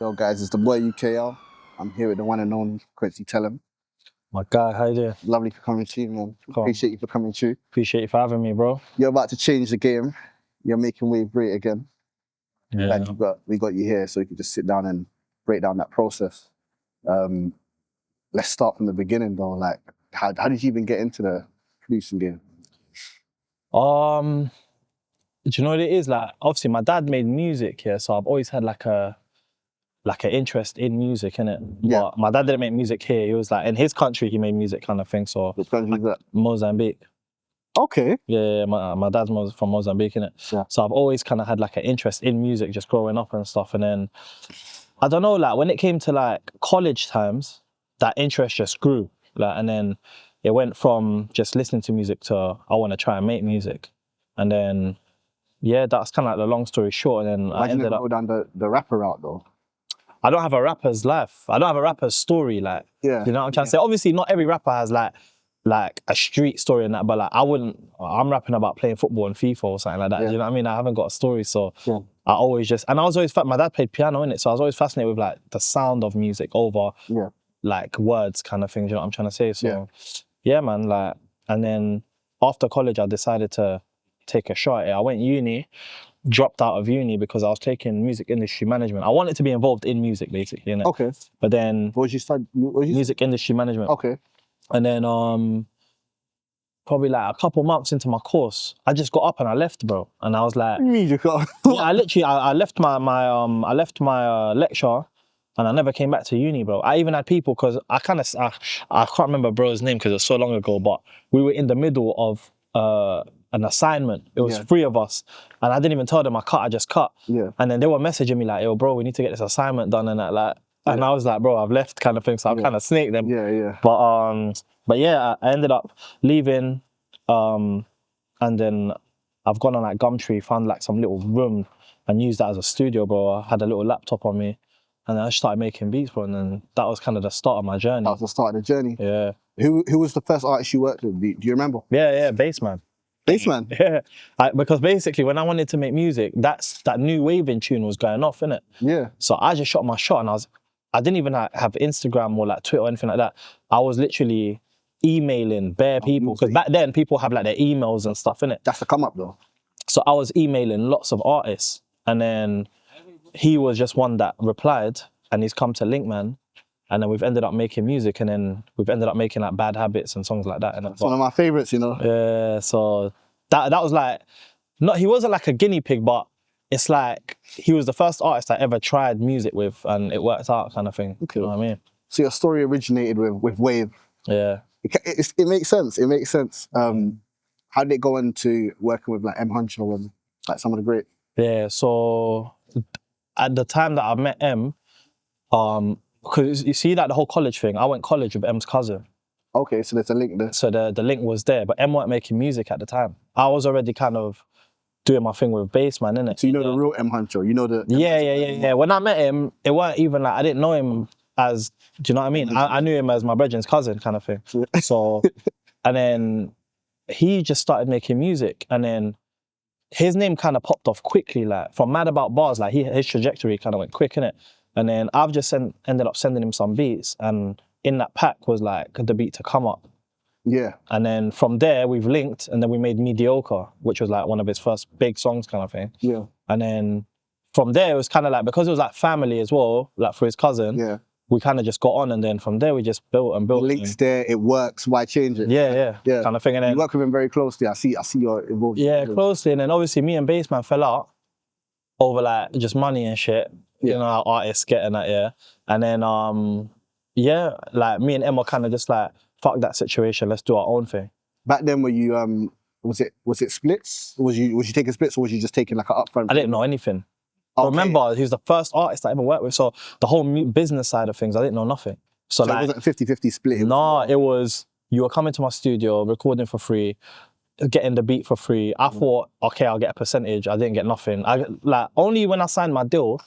Yo guys, it's the boy UKL. I'm here with the one and only Quincy Tellem. My guy, how you doing? Lovely for coming to you, man. Appreciate you for coming through. Appreciate you for having me, bro. You're about to change the game. You're making wave great again. Yeah. Glad we got you here so you can just sit down and break down that process. Let's start from the beginning though. Like, how did you even get into the producing game? Do you know what it is? Like, obviously my dad made music, yeah, so I've always had like an interest in music, innit? Yeah. But my dad didn't make music here. He was like, in his country, he made music kind of thing, so. Which country is that? Mozambique. Okay. Yeah, my dad's from Mozambique, innit? Yeah. So I've always kind of had like an interest in music just growing up and stuff. And then, I don't know, like when it came to like college times, that interest just grew. Like, and then it went from just listening to music to I want to try and make music. And then, yeah, that's kind of like the long story short. And then I ended up go down the rapper route though. I don't have a rapper's life. I don't have a rapper's story. Like, Yeah. You know what I'm trying to say? Obviously, not every rapper has like a street story and that, but like I'm rapping about playing football and FIFA or something like that. Yeah. Do you know what I mean? I haven't got a story, so Yeah. I always my dad played piano in it, so I was always fascinated with like the sound of music over like words kind of thing. Do you know what I'm trying to say? So yeah, man, like, and then after college, I decided to take a shot at it. I went uni, dropped out of uni because I was taking music industry management. I wanted to be involved in music basically, innit? Okay. But then What did you study? music industry management. Okay. And then probably like a couple months into my course, I just got up and I left, bro. And I was like, I literally left my lecture and I never came back to uni, bro. I even had people, because I can't remember bro's name because it was so long ago, but we were in the middle of an assignment. It was 3 of us, and I didn't even tell them I just cut. Yeah. And then they were messaging me like, yo, bro, we need to get this assignment done and that, like. And I was like, bro, I've left kind of thing, so I kind of snaked them. Yeah. But yeah, I ended up leaving, and then I've gone on like Gumtree, found like some little room and used that as a studio, bro. I had a little laptop on me, and then I started making beats, bro. And then that was kind of the start of my journey. That was the start of the journey. Yeah. Who was the first artist you worked with? Do you remember? Yeah, Bassman. Bassman? Yeah, because basically when I wanted to make music, that new waving tune was going off, innit? Yeah. So I just shot my shot, and I didn't even have Instagram or like Twitter or anything like that. I was literally emailing bare people, because back then people have like their emails and stuff, innit? That's the come up though. So I was emailing lots of artists, and then he was just one that replied, and he's come to Linkman, and then we've ended up making music, and then we've ended up making like Bad Habits and songs like that. And it's one of my favorites, you know. Yeah, so that was like, he wasn't like a guinea pig, but it's like he was the first artist I ever tried music with, and it worked out kind of thing. Okay. You know what I mean? So your story originated with Wave. Yeah. It makes sense. It makes sense. How did it go into working with like M Huncho and like some of the great? Yeah. So at the time that I met M, because you see that the whole college thing, I went college with M's cousin. Okay, so there's a link there. So the link was there, but M weren't making music at the time. I was already kind of doing my thing with Bassman, innit? So you know the real M Huncho, you know the... Yeah. When I met him, it weren't even like, I didn't know him as, do you know what I mean? I knew him as my brethren's cousin kind of thing. So, and then he just started making music, and then his name kind of popped off quickly, like from Mad About Bars, like his trajectory kind of went quick, innit? And then I've just ended up sending him some beats, and in that pack was like the beat to Come Up. Yeah. And then from there we've linked, and then we made Mediocre, which was like one of his first big songs kind of thing. Yeah. And then from there it was kind of like, because it was like family as well, like for his cousin, we kind of just got on, and then from there we just built and built. Links there, it works, why change it? Yeah. Kind of thing. And then you work with him very closely. I see you're involved. Yeah, closely. And then obviously me and Bassman fell out over like just money and shit. You know how artists get and that, yeah. And then like me and Em were kind of just like, fuck that situation, let's do our own thing. Back then, were you was it splits? Was you taking splits, or was you just taking like an upfront? I didn't know anything. Okay. Remember, he was the first artist I ever worked with, so the whole business side of things, I didn't know nothing. So like, it wasn't a 50-50 split? No, it was, you were coming to my studio, recording for free, getting the beat for free. I thought, okay, I'll get a percentage. I didn't get nothing. Only when I signed my deal,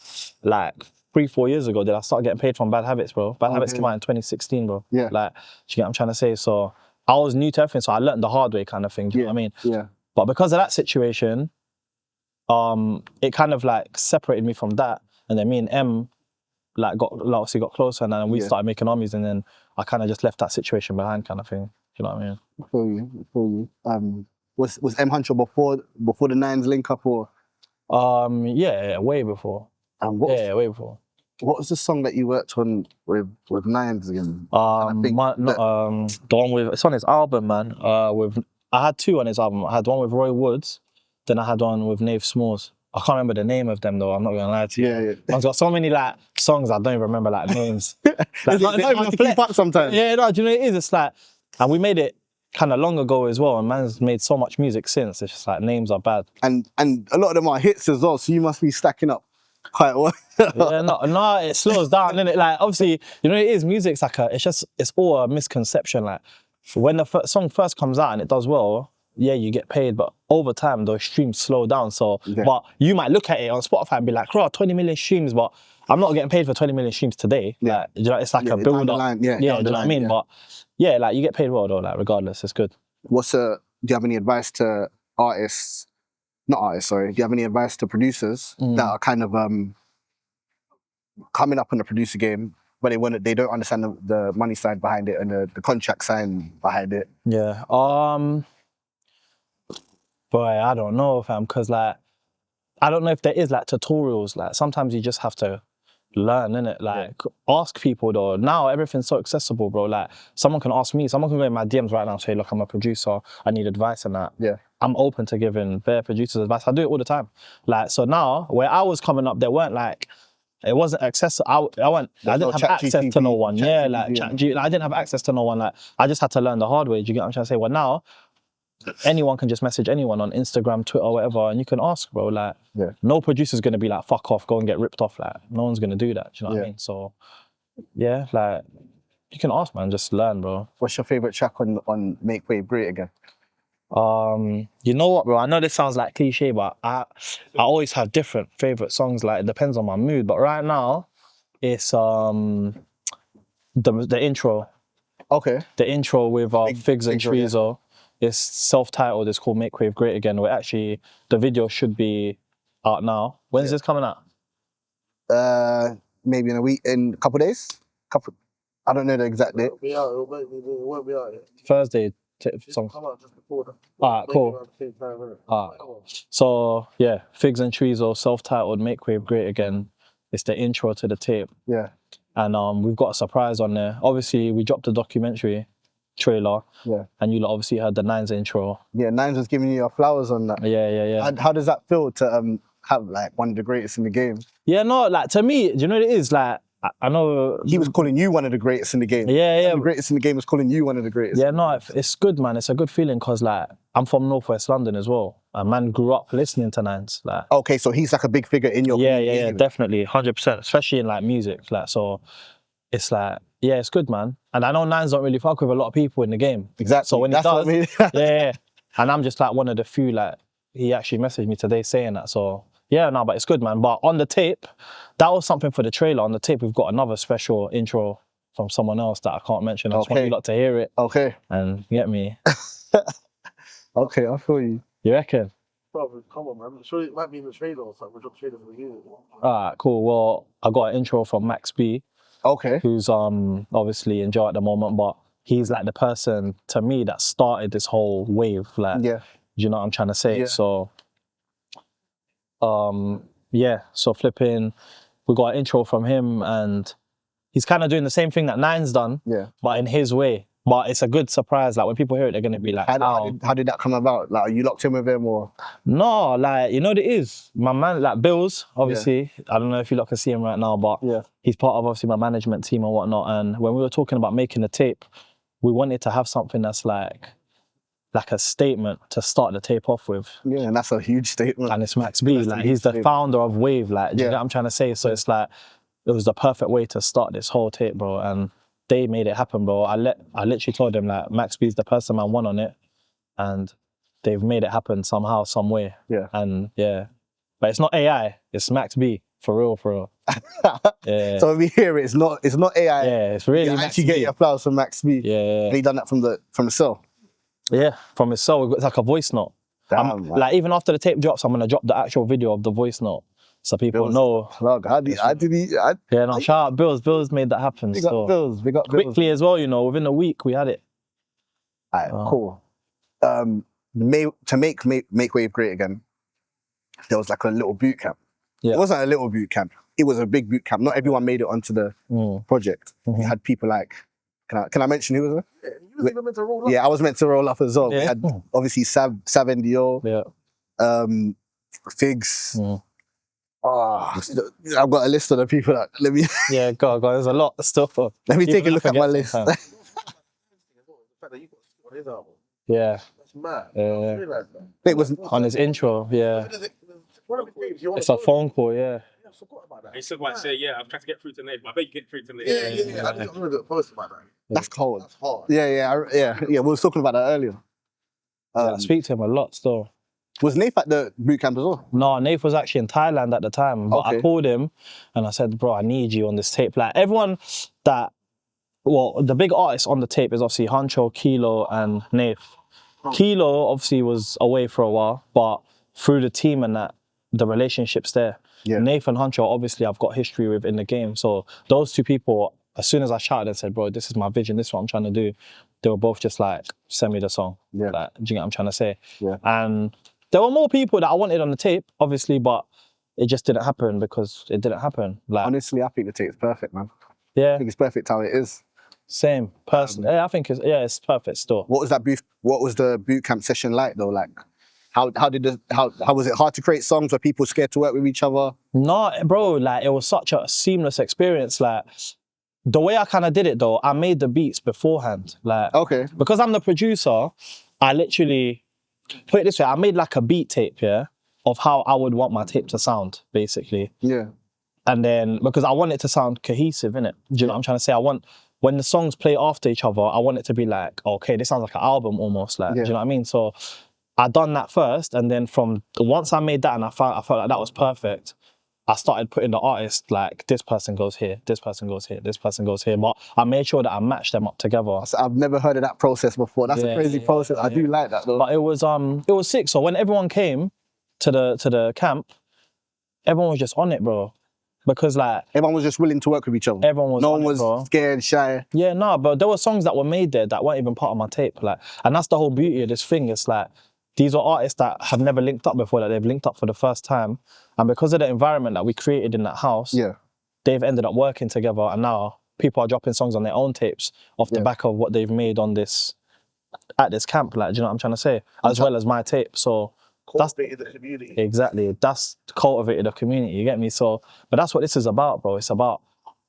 like 3-4 years ago, did I start getting paid from Bad Habits, bro. Bad Habits came out in 2016, bro. Yeah. Like, do you get what I'm trying to say? So I was new to everything, so I learned the hard way kind of thing, do you know what I mean? Yeah. But because of that situation, it kind of like separated me from that. And then me and M like obviously got closer, and then we Yeah. started making armies, and then I kind of just left that situation behind, kind of thing. Do you know what I mean? I feel you. Was M Huncho before the Nines link up, or Yeah, way before. what Way before. was the song that you worked on with Nines again? The one with, it's on his album, man. I had two on his album. I had one with Roy Woods, then I had one with Nave Smalls. I can't remember the name of them though. I'm not gonna lie to you. Yeah. I've got so many like songs I don't even remember like names. Like, Is it hard to keep up sometimes? Yeah, no, do you know what it is? It's like, and we made it kind of long ago as well, and man's made so much music since. It's just like names are bad. And a lot of them are hits as well, so you must be stacking up quite well. Yeah, no, it slows down, innit? Like, obviously, you know what it is? Music's like it's all a misconception. Like, when the song first comes out and it does well, yeah, you get paid, but over time, those streams slow down. So, but you might look at it on Spotify and be like, "Bro, 20 million streams," but I'm not getting paid for 20 million streams today. Yeah. Like, you know, it's like a build up. Line, do you know what I mean? Yeah. But yeah, like you get paid well though, like regardless, it's good. Do you have any advice to artists? Not artists, sorry. Do you have any advice to producers that are kind of coming up in the producer game, but they don't understand the money side behind it and the contract side behind it? Yeah. Boy, I don't know, fam, because like I don't know if there is like tutorials. Like sometimes you just have to learn, innit? Like ask people though. Now everything's so accessible, bro. Like someone can ask me, someone can go in my DMs right now and say, look, I'm a producer, I need advice and that. Yeah. I'm open to giving their producers advice. I do it all the time. Like, so now where I was coming up, there weren't like, it wasn't accessible. I didn't have access to no one. Yeah, like I didn't have access to no one. Like I just had to learn the hard way. Do you get what I'm trying to say? Well, now anyone can just message anyone on Instagram, Twitter, whatever, and you can ask, bro. Like, no producer's gonna be like, fuck off, go and get ripped off. Like, no one's gonna do that. Do you know what I mean? So, yeah, like, you can ask, man. Just learn, bro. What's your favorite track on Make Wave Great Again? You know what, bro? I know this sounds like cliche, but I always have different favorite songs. Like, it depends on my mood. But right now, it's the intro. Okay. The intro with Figs and intro, Trezo. It's self-titled. It's called Make Wave Great Again. Where actually the video should be out now. When's this coming out? Maybe in a couple of days. I don't know the exact date. It won't be out yet. Thursday. Songs. Come out just before that. Alright, cool. Alright. So yeah, Figs and Trezo, self-titled Make Wave Great Again. It's the intro to the tape. Yeah. And we've got a surprise on there. Obviously, we dropped the documentary trailer. Yeah. And you lot obviously heard the Nines intro. Yeah, Nines was giving you your flowers on that. Yeah. How does that feel to have like one of the greatest in the game? Yeah, no, like to me, do you know what it is? Like, I know he was calling you one of the greatest in the game. Yeah. The greatest in the game was calling you one of the greatest. Yeah, no, it's good, man. It's a good feeling because like I'm from Northwest London as well. A man grew up listening to Nines. Like, okay, so he's like a big figure in your community. Yeah, definitely, 100%. Especially in like music, like so. It's like, yeah, it's good, man. And I know Nines don't really fuck with a lot of people in the game. Exactly. So when That's he does, what I mean. yeah. And I'm just like one of the few, like, he actually messaged me today saying that. So yeah, no, but it's good, man. But on the tape, that was something for the trailer. On the tape, we've got another special intro from someone else that I can't mention. I just want you lot to hear it. Okay. And get me. Okay, I feel you. You reckon? Bro, come on, man. Surely it might be in the trailer or something. We'll drop trailer for you. Alright, cool. Well, I got an intro from Max B. Okay. Who's obviously in jail at the moment, but he's like the person to me that started this whole wave. Like, yeah. You know what I'm trying to say? Yeah. So, so flipping, we got an intro from him and he's kind of doing the same thing that Nine's done, but in his way. But it's a good surprise. Like when people hear it, they're gonna be like, how did that come about? Like, are you locked in with him or? No, like, you know what it is? My man, like Bills, obviously, I don't know if you lot can see him right now, but he's part of obviously my management team and whatnot. And when we were talking about making the tape, we wanted to have something that's like a statement to start the tape off with. Yeah, and that's a huge statement. And it's Max B, like he's the founder of Wave, like, do you know what I'm trying to say? So it's like, it was the perfect way to start this whole tape, bro. And they made it happen, bro. I literally told them like Max B's the person man won on it, and they've made it happen somehow, some way. Yeah. And yeah, but it's not AI. It's Max B for real. Yeah. So when we hear it, it's not AI. Yeah, it's really. You Max actually B. get your flowers from Max B. Yeah. And he done that from the cell. Yeah, from his cell. It's like a voice note. Damn, like even after the tape drops, I'm gonna drop the actual video of the voice note. so people Bills. know. Plug. Yeah, no, shout out Bills. Bills made that happen. We got So Bills. We got Bills. quickly as well, you know, within a week we had it. Alright, cool. To make Wave great again, there was like a little boot camp. Yeah. It wasn't a little boot camp. It was a big boot camp. Not everyone made it onto the project. We had people like, can I mention who was there? Yeah, you was even meant to roll up. Yeah, I was meant to roll up as well. We Yeah. had obviously Sav NDO, Yeah. Figs. I've got a list of the people that let me Yeah, God, there's a lot of stuff. let me take a look at my list. The fact that you got on his album. Yeah. That's mad. Yeah. I didn't realise that. It was On his intro, yeah. One of the games, you want It's a phone call, yeah. Yeah, I forgot about that. He said, "What? Say, yeah, I'm trying to get through to Nate. I bet you get through to Nate." Yeah. I didn't remember the post about that. that's cold. That's hard. Yeah. We was talking about that earlier. I speak to him a lot still. Was Nath at the boot camp as well? No, Nath was actually in Thailand at the time, but I Okay. called him and I said, bro, I need you on this tape. Like everyone the big artists on the tape is obviously Huncho, Kilo and Nath. Kilo obviously was away for a while, but through the team and that, the relationship's there. Yeah. Nath and Huncho, obviously I've got history with in the game. So those two people, as soon as I shouted and said, bro, this is my vision, this is what I'm trying to do, they were both just like, send me the song. Yeah. Like, do you get what I'm trying to say? Yeah. And there were more people that I wanted on the tape, obviously, but it just didn't happen because it didn't happen. Like, Honestly, I think the tape's perfect, man. I yeah, think it's perfect how it is. same person. Yeah, I think it's perfect still. What was the boot camp session like though? Like how was it hard to create songs? Were people scared to work with each other? No, bro, like it was such a seamless experience. Like the way I kind of did it though, I made the beats beforehand. Like Okay. because I'm the producer, I literally put it this way, I made like a beat tape, yeah, of how I would want my tape to sound, basically. Yeah. And then because I want it to sound cohesive, innit? Do you know what I'm trying to say? I want when the songs play after each other, I want it to be like, okay, this sounds like an album almost. Like, do you know what I mean? So I done that first, and then from once I made that and I felt like that was perfect, I started putting the artist like this person goes here, this person goes here, this person goes here. But I made sure that I matched them up together. So I've never heard of that process before. That's a crazy process. I do like that though. But it was sick. So when everyone came to the camp, everyone was just on it, bro. Because like Everyone was just willing to work with each other. everyone was No on one it, bro. was scared, shy. Yeah, no, but there were songs that were made there that weren't even part of my tape. Like, and that's the whole beauty of this thing. It's like these are artists that have never linked up before, that they've linked up for the first time. And because of the environment that we created in that house, Yeah. they've ended up working together, and now people are dropping songs on their own tapes off the back of what they've made on this at this camp. Like, do you know what I'm trying to say? As well as my tape. So Cultivated the community. exactly, that's cultivated a community. You get me? So, but that's what this is about, bro. It's about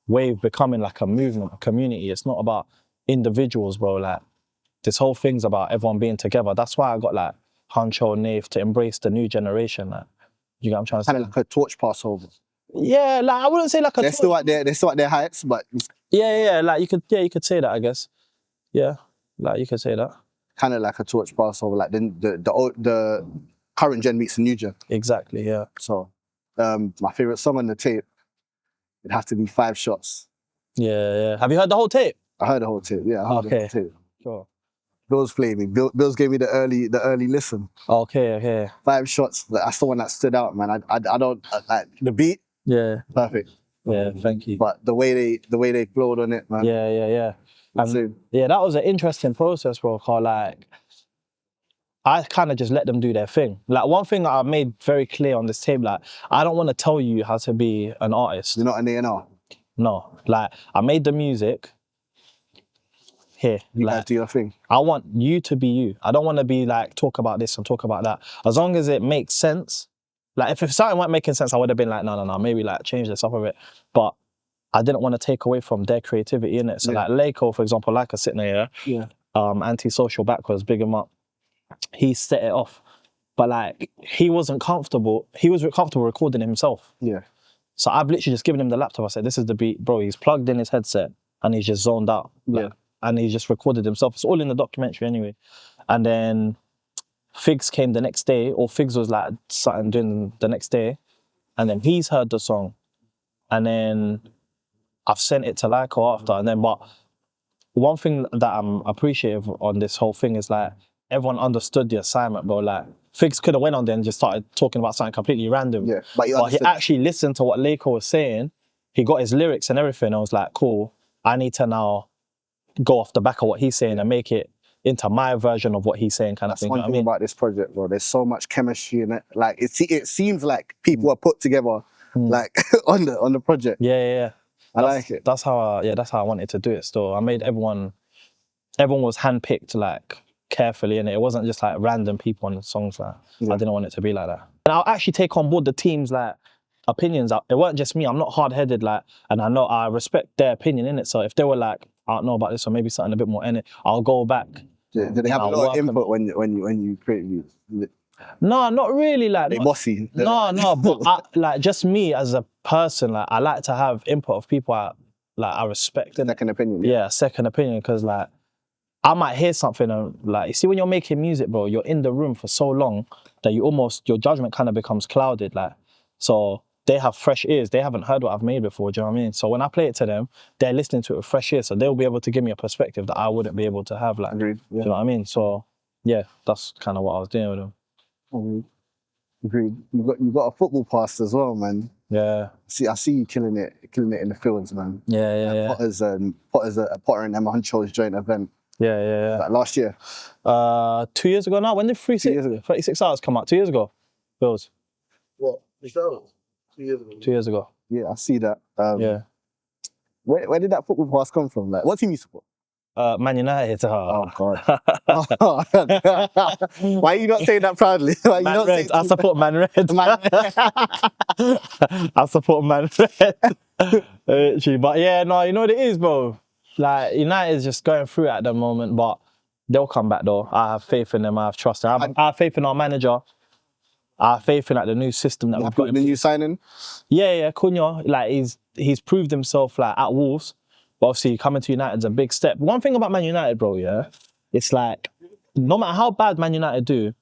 Wave becoming like a movement, a community. It's not about individuals, bro. Like this whole thing's about everyone being together. That's why I got like Huncho, Nath to embrace the new generation. Like, you get what I'm trying to say? Kind of like a torch pass over. Yeah, like I wouldn't say like a. They're still at their heights, but Yeah, like you could say that, I guess. Yeah, like you could say that. kind of like a torch pass over. Like the current gen meets the new gen. Exactly, yeah. So, my favorite song on the tape, it'd have to be 5 Shots. Yeah. Have you heard the whole tape? I heard the whole tape. Yeah, I heard the whole tape. Sure. Bills played me. Bills gave me the early listen. Okay. 5 Shots. That's the one that stood out, man. I don't like the beat. Yeah. Perfect. Yeah, thank you. But the way they flowed on it, man. Yeah. Insane. Yeah, that was an interesting process, bro. Cause like, I kind of just let them do their thing. Like one thing that I made very clear on this tape, like I don't want to tell you how to be an artist. You're not an A&R. No, like I made the music. Here, You like guys do your thing. I want you to be you. I don't want to be like talk about this and talk about that. As long as it makes sense. Like if something weren't making sense, I would have been like, no, maybe like change this up a bit. But I didn't want to take away from their creativity in it. So like Lako, for example, like a sitting there, antisocial backwards, big him up. He set it off. But like he wasn't comfortable. He was comfortable recording himself. Yeah. So I've literally just given him the laptop. I said, this is the beat, bro. He's plugged in his headset and he's just zoned out. Like, and he just recorded himself. It's all in the documentary anyway. And then Figs came the next day, or Figs was like something doing the next day. And then he's heard the song. And then I've sent it to Lyko after. And then, but one thing that I'm appreciative on this whole thing is like, everyone understood the assignment, bro. Like, Figs could have went on there and just started talking about something completely random. Yeah, but you But he understood. actually listened to what Laker was saying. He got his lyrics and everything. I was like, cool, I need to now go off the back of what he's saying and make it into my version of what he's saying, kind of That's thing. one You know what thing I mean? about this project, bro. There's so much chemistry in it. Like it seems like people are put together, like on the project. Yeah. I like it. That's how I wanted to do it still. I made everyone was handpicked like carefully, and it wasn't just like random people on the songs. Like I didn't want it to be like that. And I'll actually take on board the team's like opinions. It weren't just me. I'm not hard-headed, like, and I know I respect their opinion in it. So if they were like, I don't know about this, or maybe something a bit more in it, I'll go back. Did they have a lot of input when you create music? No, not really. Like, They bossy. no, but like just me as a person, like I like to have input of people I respect. Second opinion. Yeah, second opinion, because like I might hear something and like, you see, when you're making music, bro, you're in the room for so long that your judgment kind of becomes clouded. Like, so they have fresh ears. They haven't heard what I've made before. Do you know what I mean? So when I play it to them, they're listening to it with fresh ears. So they'll be able to give me a perspective that I wouldn't be able to have. Like, Agreed. do you know what I mean? So yeah, that's kind of what I was doing with them. Agreed. You got a football past as well, man. Yeah. I see you killing it in the fields, man. Yeah. Potter's Potter and Emma Huncho's joint event. Yeah. Like last year. 2 years ago now. When did 36 Hours come out? 2 years ago. Bills. What? 6 hours? 2 years ago. 2 years ago. Yeah, I see that. Yeah. Where did that football pass come from? Like, what team you support? Man United. Oh God. Why are you not saying that proudly? Why you Man not Red. saying I support Man Red. I support Man Red. Literally. But yeah, no, you know what it is, bro? Like, United's just going through it at the moment, but they'll come back though. I have faith in them. I have trust. I have faith in our manager. I have faith in like the new system that we've got. The new signing? Yeah, Cunha. Like he's proved himself like at Wolves. But obviously coming to United's a big step. One thing about Man United, bro, yeah, it's like no matter how bad Man United do,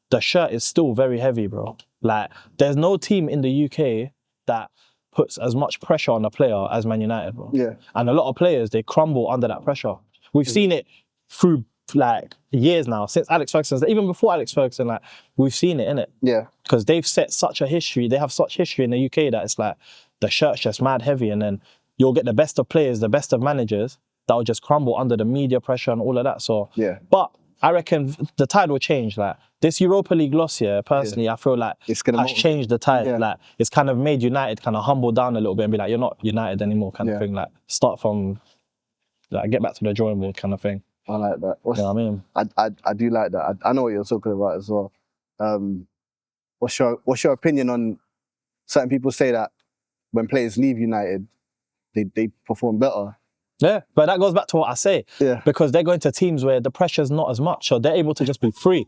the shirt is still very heavy, bro. Like there's no team in the UK that puts as much pressure on a player as Man United, bro. Yeah. And a lot of players, they crumble under that pressure. We've seen it through like years now, since Alex Ferguson, even before Alex Ferguson, like we've seen it, innit? Yeah. Because they've set such a history, they have such history in the UK that it's like the shirt's just mad heavy, and then you'll get the best of players, the best of managers that will just crumble under the media pressure and all of that. So, yeah. But I reckon the tide will change. Like this Europa League loss here, personally, I feel like it's gonna has changed the tide. Yeah. Like it's kind of made United kind of humble down a little bit and be like, you're not United anymore, kind of thing. Like start from, like get back to the drawing board, kind of thing. I like that. You know what I mean? I do like that. I know what you're talking about as well. What's your opinion on certain people say that when players leave United, they perform better? Yeah, but that goes back to what I say. Yeah. Because they're going to teams where the pressure's not as much, so they're able to just be free.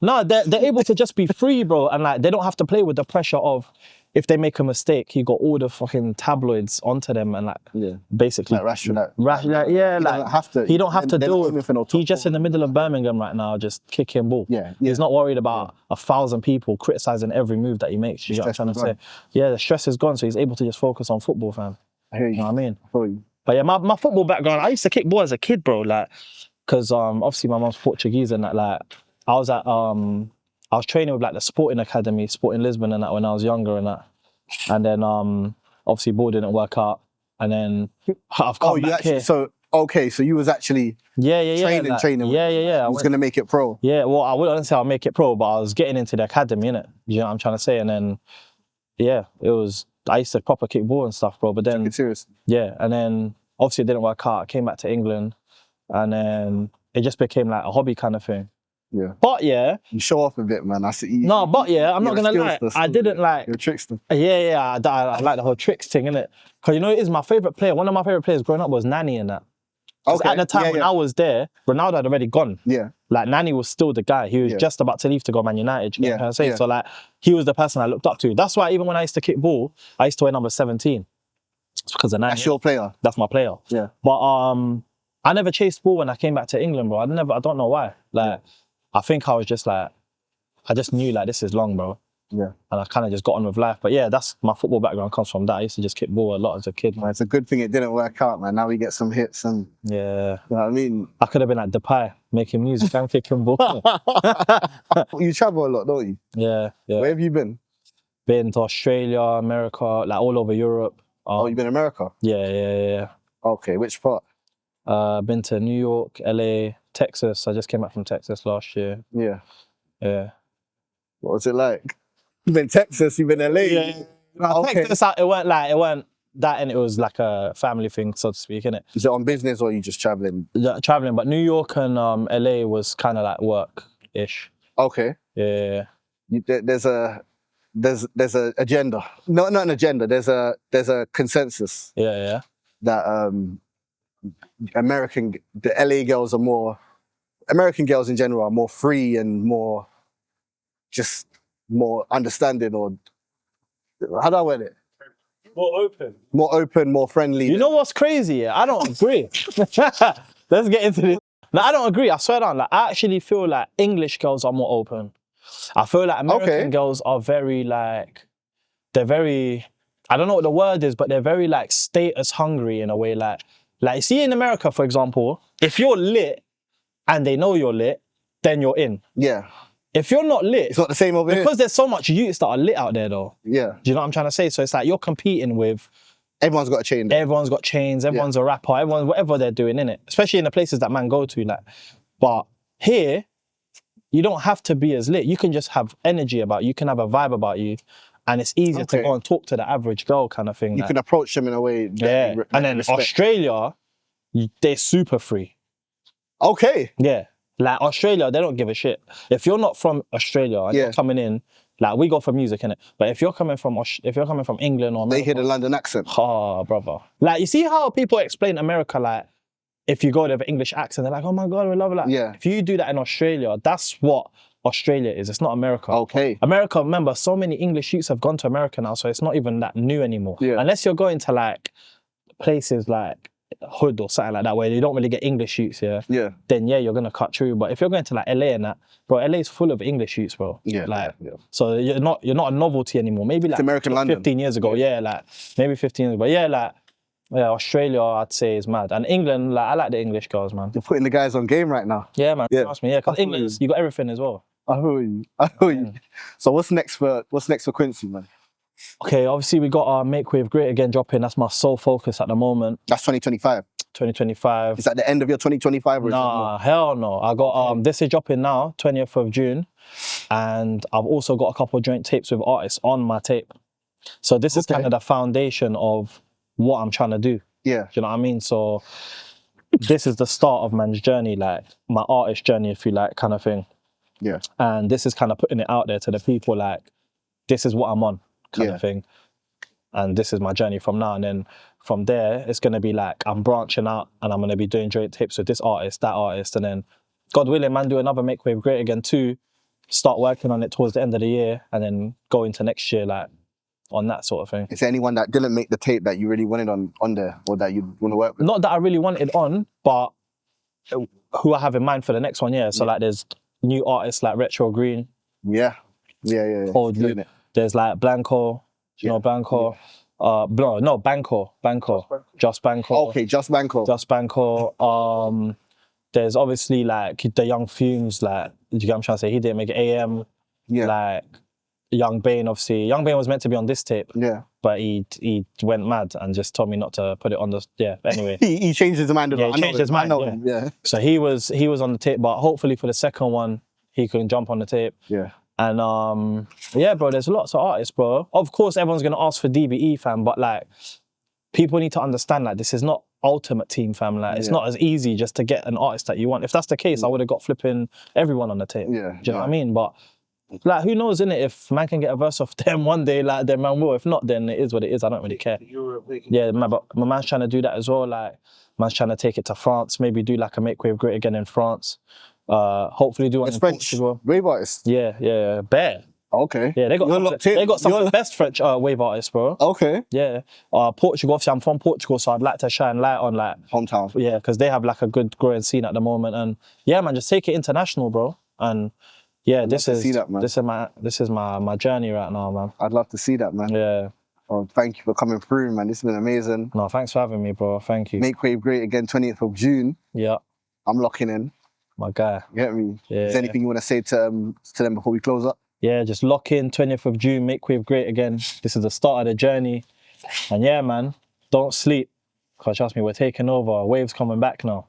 No, they're able to just be free, bro, and like they don't have to play with the pressure of if they make a mistake, you got all the fucking tabloids onto them and like basically Like Rashford. he don't have to they're do not aiming for no top he's just in the middle of Birmingham right now, just kicking ball. Yeah. He's not worried about 1,000 people criticizing every move that he makes. You know what I'm trying to say? Yeah, the stress is gone, so he's able to just focus on football, fam. I hear you. You know what I mean? I feel you. But yeah, my football background, I used to kick ball as a kid, bro. Like, cause obviously my mom's Portuguese and that. Like, I was training with like the Sporting Academy, Sporting Lisbon and that when I was younger and that. And then obviously ball didn't work out. And then I've come back here. So you was actually training. Yeah. I was gonna make it pro. Yeah, well, I wouldn't say I'll make it pro, but I was getting into the academy, innit? You know what I'm trying to say? And then, yeah, I used to proper kick ball and stuff, bro. But then, serious. Yeah, and then obviously it didn't work out. I came back to England, and then it just became like a hobby kind of thing. Yeah. But yeah, you show off a bit, man. I see. No, but yeah, I'm not gonna lie. I didn't like. You're a trickster. Yeah. I like the whole tricks thing, innit? Because you know it is my favorite player. One of my favorite players growing up was Nani and that. Okay. At the time when I was there, Ronaldo had already gone. Yeah. Like Nani was still the guy. He was just about to leave to go Man United. You know what I'm saying? So like he was the person I looked up to. That's why even when I used to kick ball, I used to wear number 17. It's because of Nani. That's your player. That's my player. Yeah. But I never chased ball when I came back to England, bro. I don't know why. Like I think I was just like, I just knew like this is long, bro. Yeah. And I kind of just got on with life. But yeah, that's my football background comes from that. I used to just kick ball a lot as a kid. Man, it's a good thing it didn't work out, man. Now we get some hits and, Yeah. you know what I mean? I could have been at Depay making music and kicking ball. You travel a lot, don't you? Yeah, yeah. Where have you been? Been to Australia, America, like all over Europe. Oh, you've been in America? Yeah. Okay, which part? Been to New York, LA, Texas. I just came back from Texas last year. Yeah. Yeah. What was it like? You've been Texas, you've been LA. Yeah. Okay. Texas, it weren't that, and it was like a family thing, so to speak, innit? Is it on business or are you just traveling? Traveling, but New York and LA was kind of like work-ish. Okay. Yeah. There's a agenda. Not an agenda. There's a consensus Yeah. that American girls in general are more free and more understanding, or how do I word it? More open. More open, more friendly. You know what's crazy? Yeah? I don't agree. Let's get into this. No, I don't agree. I swear down. Like, I actually feel like English girls are more open. I feel like American girls are very like, they're very, I don't know what the word is, but they're very like status hungry in a way. Like see in America, for example, if you're lit and they know you're lit, then you're in. Yeah. If you're not lit, It's not the same over here. because there's so much youths that are lit out there though. Yeah. Do you know what I'm trying to say? So it's like you're competing with, Everyone's got a chain. everyone's got chains, everyone's a rapper, everyone's whatever they're doing, innit? Especially in the places that man go to, like. But here, you don't have to be as lit. You can just have energy about you. You can have a vibe about you. And it's easier to go and talk to the average girl kind of thing. You can approach them in a way that yeah. you And then respect. Australia, they're super free. Okay. Yeah. Like Australia, they don't give a shit. If you're not from Australia and you're coming in, like we go for music, innit? But if you're coming from England or America, They hear the London accent. oh, brother. Like, you see how people explain America, like, if you go there with English accent, they're like, oh my God, we love it. Like, Yeah. if you do that in Australia, that's what Australia is. It's not America. Okay. America, remember, so many English youths have gone to America now, so it's not even that new anymore. Yeah. Unless you're going to, like, places like Hood or something like that, where you don't really get English youths, Yeah. then yeah, you're going to cut through. But if you're going to, like, LA and that, bro, LA is full of English youths, bro. Yeah. Like, yeah. so you're not a novelty anymore. Maybe like American London. 15 years ago, like maybe 15 years ago. But yeah, like Australia, I'd say is mad. And England, like I like the English girls, man. You're putting the guys on game right now. Yeah, man. Yeah. Trust me, yeah. Because England, you got everything as well. I hear you. So what's next for Quincy, man? Okay, obviously we got our Make Wave Great Again dropping. That's my sole focus at the moment. That's 2025. 2025. Is that the end of your 2025? Or is it Nah, more? hell no. I got this is dropping now, 20th of June, and I've also got a couple of joint tapes with artists on my tape. So this is kind of the foundation of what I'm trying to do. Yeah. Do you know what I mean? So this is the start of man's journey, like my artist journey, if you like, kind of thing. Yeah. And this is kind of putting it out there to the people, like, this is what I'm on, kind of thing. And this is my journey from now. And then from there, it's going to be like, I'm branching out and I'm going to be doing joint tapes with this artist, that artist. And then, God willing, man, do another Make Wave Great Again too. Start working on it towards the end of the year and then go into next year, like, on that sort of thing. Is there anyone that didn't make the tape that you really wanted on there, or that you want to work with? Not that I really wanted on, but who I have in mind for the next one, yeah. So like there's new artists like Retro Green. Yeah. Old Luke. There's like Blanco, you know Blanco. Banco. Just Banco. Okay, Just Banco. Just Banco. There's obviously like the Young Fumes, like, you get what I'm trying to say? He didn't make it. AM. Yeah. Like Young Bane, obviously. Young Bane was meant to be on this tape. Yeah. But he went mad and just told me not to put it on the, anyway. he changed his mind a lot. Yeah, he changed his mind, yeah. So he was on the tape, but hopefully for the second one, he can jump on the tape. Yeah. And yeah, bro, there's lots of artists, bro. Of course, everyone's gonna ask for DBE, fam, but like, people need to understand, like, this is not Ultimate Team, fam. Like, it's not as easy just to get an artist that you want. If that's the case, I would have got flipping everyone on the tape. Yeah. Do you know what I mean? But like, who knows, innit? If man can get a verse off them one day, like, then man will. If not, then it is what it is. I don't really care. Yeah, man, but my man's trying to do that as well. Like, man's trying to take it to France. Maybe do like a Make Wave Great Again in France. Hopefully do one in French as well. wave artists. Yeah, Bear. Okay. Yeah, they got some of the best French wave artists, bro. Okay. Yeah. Portugal, obviously I'm from Portugal, so I'd like to shine light on, like, Hometown. yeah, because they have like a good growing scene at the moment. And yeah, man, just take it international, bro. And Yeah, I'd this love to is see that, man. this is my journey right now, man. I'd love to see that, man. Yeah. Oh, thank you for coming through, man. This has been amazing. No, thanks for having me, bro. Thank you. Make Wave great again, 20th of June. Yeah, I'm locking in. my guy. You get me? Yeah. Is there anything you want to say to them before we close up? Yeah, just lock in 20th of June, make Wave great again. This is the start of the journey. And yeah, man, don't sleep. Because trust me, we're taking over. Wave's coming back now.